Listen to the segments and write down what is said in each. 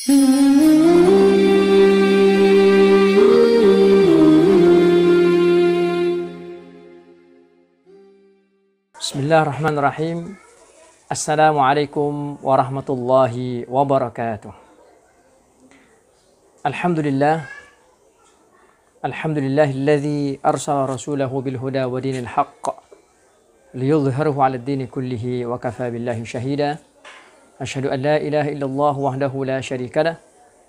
Bismillahirrahmanirrahim. Assalamualaikum warahmatullahi wabarakatuh. Alhamdulillah. Alhamdulillahilladzi arsala rasulahu bilhuda wa dinil haqq liyudhhirahu 'ala ad-dini kullihi wa kafa billahi shahida. Asyhadu an la ilaha illallah wahdahu la syarika lah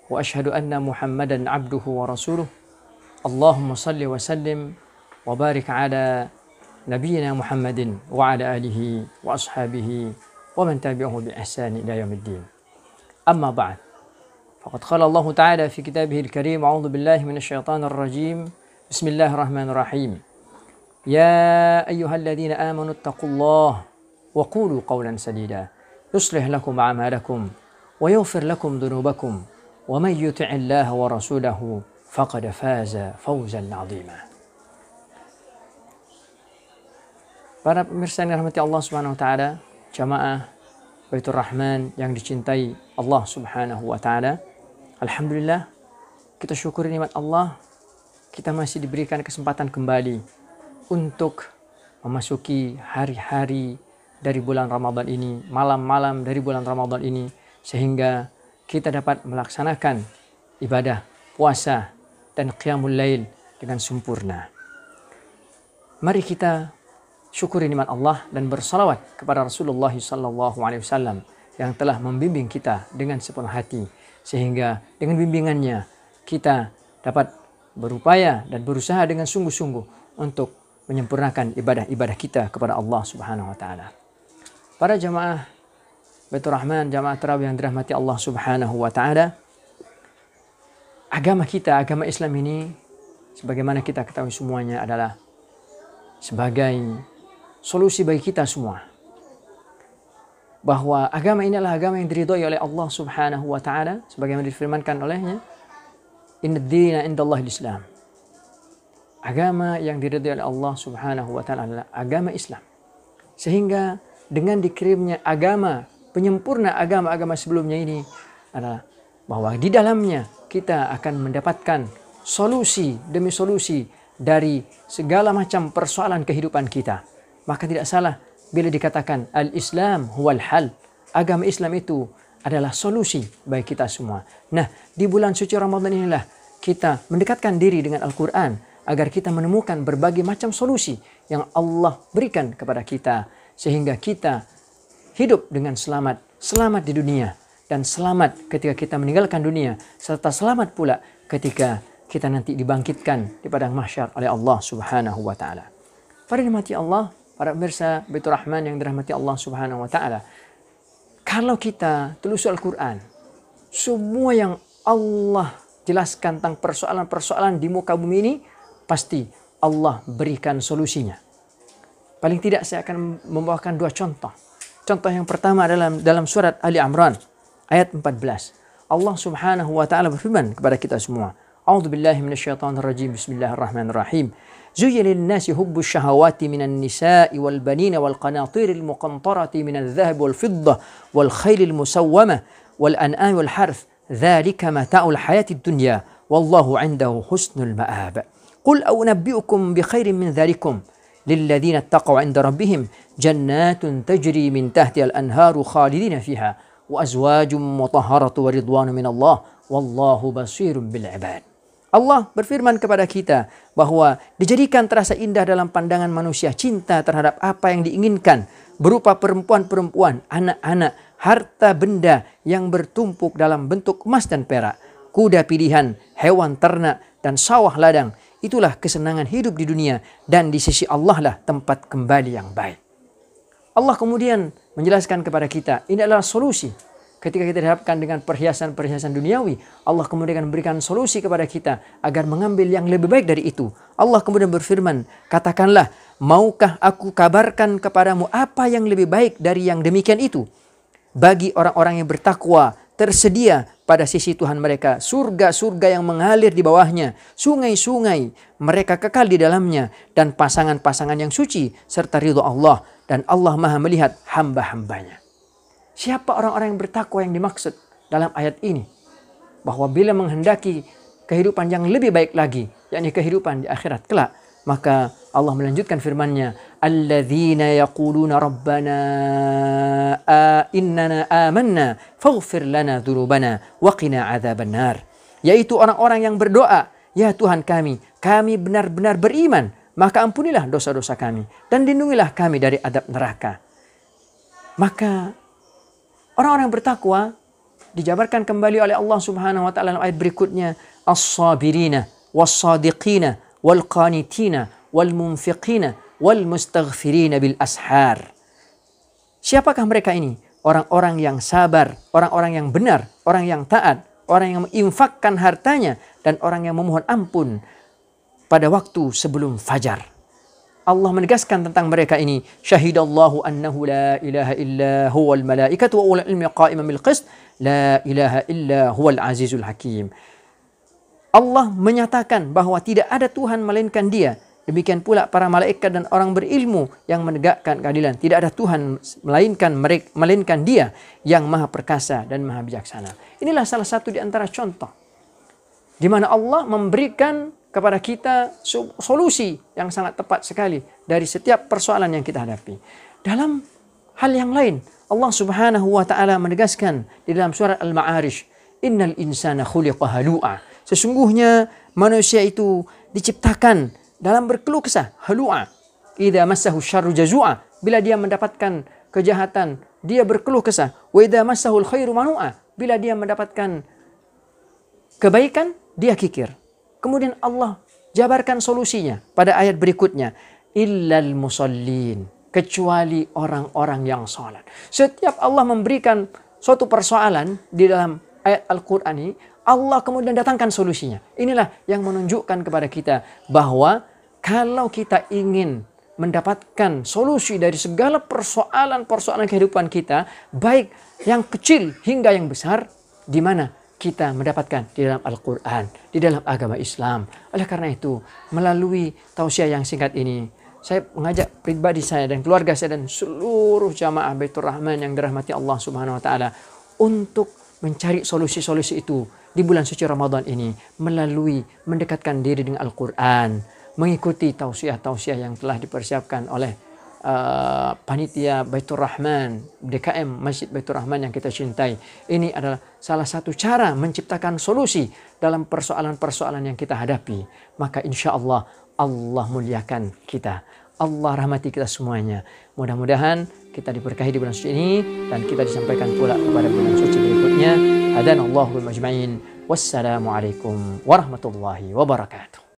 wa asyhadu anna Muhammadan 'abduhu wa rasuluh. Allahumma shalli wa sallim wa barik 'ala nabiyyina Muhammadin wa 'ala alihi wa ashabihi wa man tabi'ahu bi ihsan ila yaumiddin. Amma ba'd. Faqad qala Allah Ta'ala fi kitabihil karim, a'udzu billahi minasyaitonir rajim. Bismillahirrahmanirrahim. Ya ayyuhalladzina amanu taqullaha wa qulu qawlan sadida yuslih lakum a'malakum wa yaghfir lakum dhunubakum wa may yuti'illaha wa rasulahu faqad faza fawzan 'azima. Para pemirsa yang dirahmati Allah Subhanahu wa taala, jamaah Baitur Rahman yang dicintai Allah Subhanahu wa taala. Alhamdulillah, kita syukuri nikmat Allah, kita masih diberikan kesempatan kembali untuk memasuki hari-hari dari bulan Ramadan ini, malam-malam dari bulan Ramadan ini, sehingga kita dapat melaksanakan ibadah puasa dan qiyamul lail dengan sempurna. Mari kita syukuri nikmat Allah dan bersalawat kepada Rasulullah SAW yang telah membimbing kita dengan sepenuh hati, sehingga dengan bimbingannya kita dapat berupaya dan berusaha dengan sungguh-sungguh untuk menyempurnakan ibadah-ibadah kita kepada Allah Subhanahu wa taala. Para jamaah Baitur Rahman, jamaah tarawih yang dirahmati Allah Subhanahu wa taala, agama kita, agama Islam ini sebagaimana kita ketahui semuanya adalah sebagai solusi bagi kita semua. Bahwa agama ini adalah agama yang diridhai oleh Allah Subhanahu wa taala sebagaimana difirmankan olehnya, Inna ad-dina indallahil Islam. Agama yang diridhai oleh Allah Subhanahu wa taala adalah agama Islam. Sehingga dengan dikirimnya agama penyempurna agama-agama sebelumnya ini adalah bahwa di dalamnya kita akan mendapatkan solusi demi solusi dari segala macam persoalan kehidupan kita. Maka tidak salah bila dikatakan al-Islam huwal hal. Agama Islam itu adalah solusi bagi kita semua. Nah, di bulan suci Ramadan inilah kita mendekatkan diri dengan Al-Quran agar kita menemukan berbagai macam solusi yang Allah berikan kepada kita, sehingga kita hidup dengan selamat. Selamat di dunia dan selamat ketika kita meninggalkan dunia, serta selamat pula ketika kita nanti dibangkitkan di padang mahsyar oleh Allah Subhanahu wa taala. Para dirahmati Allah, para pemirsa Baitur Rahman yang dirahmati Allah Subhanahu wa taala, kalau kita telusur Al-Quran, semua yang Allah jelaskan tentang persoalan-persoalan di muka bumi ini, pasti Allah berikan solusinya. Paling tidak saya akan membawakan dua contoh. Contoh yang pertama adalah dalam surat Ali Imran ayat 14. Allah Subhanahu wa taala berfirman kepada kita semua, A'udzu billahi minasyaitonir rajim. Bismillahirrahmanirrahim. Zuyyina lin-nasi hubbu syahawati minan nisa'i wal banina wal qanatiril muqantarati minadh dhahab wal fiddah wal khailil musawwamah wal an'ami wal harth. Dzalika mata'ul hayatid dunya wallahu 'indahu husnul ma'ab. Qul a'unabbi'ukum bi khairin min dzalikum lilladzina ittaqaw 'inda rabbihim jannatun tajri min tahtiha al-anharu khalidina fiha wa azwajum mutahharatu wa ridwanun minallah wallahu basirun bil 'ibad. Allah berfirman kepada kita bahwa dijadikan terasa indah dalam pandangan manusia cinta terhadap apa yang diinginkan berupa perempuan-perempuan, anak-anak, harta benda yang bertumpuk dalam bentuk emas dan perak, kuda pilihan, hewan ternak, dan sawah ladang. Itulah kesenangan hidup di dunia dan di sisi Allah lah tempat kembali yang baik. Allah kemudian menjelaskan kepada kita, ini adalah solusi. Ketika kita dihadapkan dengan perhiasan-perhiasan duniawi, Allah kemudian memberikan solusi kepada kita agar mengambil yang lebih baik dari itu. Allah kemudian berfirman, katakanlah, maukah aku kabarkan kepadamu apa yang lebih baik dari yang demikian itu? Bagi orang-orang yang bertakwa, tersedia pada sisi Tuhan mereka surga-surga yang mengalir di bawahnya, sungai-sungai mereka kekal di dalamnya, dan pasangan-pasangan yang suci serta ridho Allah, dan Allah Maha melihat hamba-hambanya. Siapa orang-orang yang bertakwa yang dimaksud dalam ayat ini? bahwa bila menghendaki kehidupan yang lebih baik lagi, yakni kehidupan di akhirat kelak, maka Allah melanjutkan firman-Nya, alladzina yaquluna rabbana innana amanna faghfir lana dzunubana wa qina adzabannar. Yaitu orang-orang yang berdoa, ya Tuhan kami benar-benar beriman, maka ampunilah dosa-dosa kami dan lindungilah kami dari adab neraka. Maka orang-orang bertakwa dijabarkan kembali oleh Allah Subhanahu wa taala dalam ayat berikutnya, as-sabirina was-sadiqina wal-qanitina wal-munfiqina wal-mustaghfirina bil ashar. Siapakah mereka ini? Orang-orang yang sabar, orang-orang yang benar, orang yang taat, orang yang menginfakkan hartanya, dan orang yang memohon ampun pada waktu sebelum fajar. Allah menegaskan tentang mereka ini, syahidallahu annahu la ilaha illa huwal malaikatu wa ulul ilmi qa'iman bil qist, la ilaha illa huwal azizul hakim. Allah menyatakan bahwa tidak ada Tuhan melainkan Dia. Demikian pula para malaikat dan orang berilmu yang menegakkan keadilan. Tidak ada Tuhan melainkan Dia yang maha perkasa dan maha bijaksana. Inilah salah satu di antara contoh di mana Allah memberikan kepada kita solusi yang sangat tepat sekali dari setiap persoalan yang kita hadapi. Dalam hal yang lain, Allah Subhanahu wa taala menegaskan di dalam surat Al-Ma'arij, innal insana khuliqa halu'a. Sesungguhnya manusia itu diciptakan dalam berkeluh kesah, halu'a. Idza massahu syarru jazu'a. Bila dia mendapatkan kejahatan, dia berkeluh kesah. Wa idza massahul khairu manu'a. Bila dia mendapatkan kebaikan, dia kikir. Kemudian Allah jabarkan solusinya pada ayat berikutnya, illal musallin, kecuali orang-orang yang salat. Setiap Allah memberikan suatu persoalan di dalam ayat Al-Quran ini, Allah kemudian datangkan solusinya. Inilah yang menunjukkan kepada kita bahwa kalau kita ingin mendapatkan solusi dari segala persoalan-persoalan kehidupan kita, baik yang kecil hingga yang besar, di mana kita mendapatkan di dalam Al-Quran, di dalam agama Islam. Oleh karena itu, melalui tausiah yang singkat ini, saya mengajak pribadi saya dan keluarga saya dan seluruh jamaah Baitur Rahman yang dirahmati Allah Subhanahu wa taala untuk mencari solusi-solusi itu di bulan suci Ramadan ini melalui mendekatkan diri dengan Al-Quran, mengikuti tausiah-tausiah yang telah dipersiapkan oleh panitia Baitur Rahman, DKM Masjid Baitur Rahman yang kita cintai. Ini adalah salah satu cara menciptakan solusi dalam persoalan-persoalan yang kita hadapi. Maka insya Allah, Allah muliakan kita, Allah rahmati kita semuanya. Mudah-mudahan kita diberkahi di bulan suci ini dan kita disampaikan pula kepada bulan suci berikutnya. Hadanallahu majma'in. Wassalamualaikum warahmatullahi wabarakatuh.